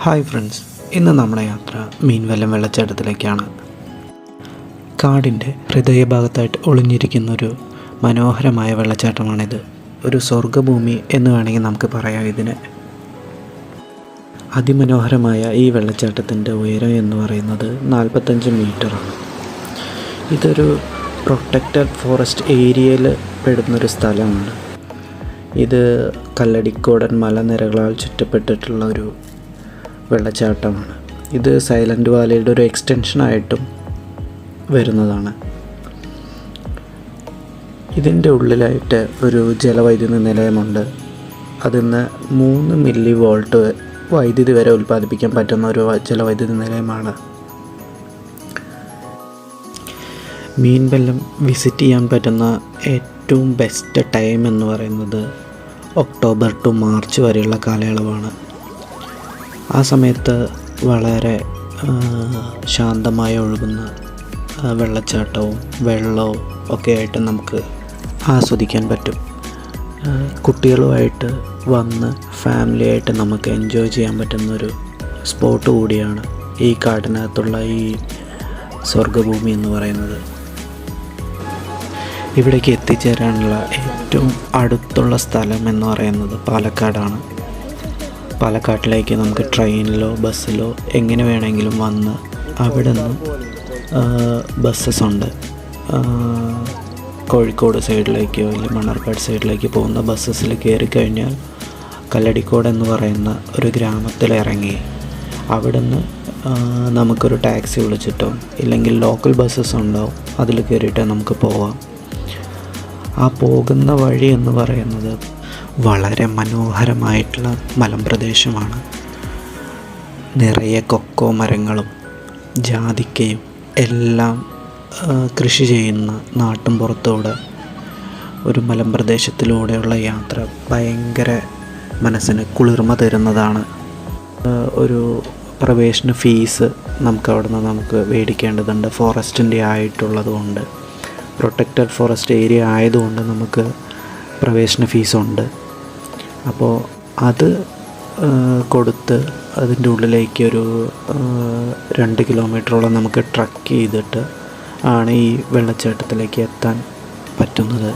Hi friends, ഇന്ന് നമ്മുടെ യാത്ര മീൻവല്ലം വെള്ളച്ചാട്ടത്തിലേക്കാണ്. കാടിൻ്റെ ഹൃദയഭാഗത്തായിട്ട് ഒളിഞ്ഞിരിക്കുന്നൊരു മനോഹരമായ വെള്ളച്ചാട്ടമാണിത്. ഒരു സ്വർഗ്ഗഭൂമി എന്ന് വേണമെങ്കിൽ നമുക്ക് പറയാം ഇതിന്. അതിമനോഹരമായ ഈ വെള്ളച്ചാട്ടത്തിൻ്റെ ഉയരം എന്ന് പറയുന്നത് 45 മീറ്ററാണ്. ഇതൊരു പ്രൊട്ടക്റ്റഡ് ഫോറസ്റ്റ് ഏരിയയിൽ പെടുന്നൊരു സ്ഥലമാണ്. ഇത് കല്ലടിക്കോടൻ മലനിരകളാൽ ചുറ്റപ്പെട്ടിട്ടുള്ള ഒരു വെള്ളച്ചാട്ടമാണ്. ഇത് സൈലൻറ്റ് വാലിയുടെ ഒരു എക്സ്റ്റൻഷനായിട്ടും വരുന്നതാണ്. ഇതിൻ്റെ ഉള്ളിലായിട്ട് ഒരു ജലവൈദ്യുതി നിലയമുണ്ട്. അതിന്ന് 3 മില്ലി വോൾട്ട് വൈദ്യുതി വരെ ഉൽപ്പാദിപ്പിക്കാൻ പറ്റുന്ന ഒരു ജലവൈദ്യുതി നിലയമാണ്. മീൻവല്ലം വിസിറ്റ് ചെയ്യാൻ പറ്റുന്ന ഏറ്റവും ബെസ്റ്റ് ടൈം എന്ന് പറയുന്നത് ഒക്ടോബർ ടു മാർച്ച് വരെയുള്ള കാലയളവാണ്. ആ സമയത്ത് വളരെ ശാന്തമായി ഒഴുകുന്ന വെള്ളച്ചാട്ടവും വെള്ളവും ഒക്കെ ആയിട്ട് നമുക്ക് ആസ്വദിക്കാൻ പറ്റും. കുട്ടികളുമായിട്ട് വന്ന് ഫാമിലിയായിട്ട് നമുക്ക് എൻജോയ് ചെയ്യാൻ പറ്റുന്നൊരു സ്പോട്ട് കൂടിയാണ് ഈ കാടിനകത്തുള്ള ഈ സ്വർഗ്ഗഭൂമി എന്ന് പറയുന്നത്. ഇവിടേക്ക് എത്തിച്ചേരാനുള്ള ഏറ്റവും അടുത്തുള്ള സ്ഥലം എന്ന് പറയുന്നത് പാലക്കാടാണ്. പാലക്കാട്ടിലേക്ക് നമുക്ക് ട്രെയിനിലോ ബസ്സിലോ എങ്ങനെ വേണമെങ്കിലും വന്ന് അവിടെ നിന്ന് ബസ്സസ് ഉണ്ട്. കോഴിക്കോട് സൈഡിലേക്കോ അല്ലെങ്കിൽ മണ്ണാർക്കാട് സൈഡിലേക്ക് പോകുന്ന ബസ്സസിൽ കയറി കഴിഞ്ഞാൽ കല്ലടിക്കോട് എന്ന് പറയുന്ന ഒരു ഗ്രാമത്തിൽ ഇറങ്ങി അവിടെ നിന്ന് നമുക്കൊരു ടാക്സി വിളിച്ചിട്ടോ ഇല്ലെങ്കിൽ ലോക്കൽ ബസ്സസ് ഉണ്ടാവും, അതിൽ കയറിയിട്ട് നമുക്ക് പോവാം. ആ പോകുന്ന വഴി എന്ന് പറയുന്നത് വളരെ മനോഹരമായിട്ടുള്ള മലമ്പ്രദേശമാണ്. നിറയെ കൊക്കോ മരങ്ങളും ജാതിക്കയും എല്ലാം കൃഷി ചെയ്യുന്ന നാട്ടും പുറത്തൂടെ ഒരു മലമ്പ്രദേശത്തിലൂടെയുള്ള യാത്ര ഭയങ്കര മനസ്സിന് കുളിർമ തരുന്നതാണ്. ഒരു പ്രവേശന ഫീസ് നമുക്ക് മേടിക്കേണ്ടതുണ്ട്. ഫോറസ്റ്റിൻ്റെ ആയിട്ടുള്ളത് കൊണ്ട്, പ്രൊട്ടക്റ്റഡ് ഫോറസ്റ്റ് ഏരിയ ആയതുകൊണ്ട് നമുക്ക് പ്രവേശന ഫീസുണ്ട്. അപ്പോൾ അത് കൊടുത്ത് അതിൻ്റെ ഉള്ളിലേക്ക് ഒരു 2 കിലോമീറ്ററോളം നമുക്ക് ട്രക്ക് ചെയ്തിട്ട് ആണ് ഈ വെള്ളച്ചാട്ടത്തിലേക്ക് എത്താൻ പറ്റുന്നത്.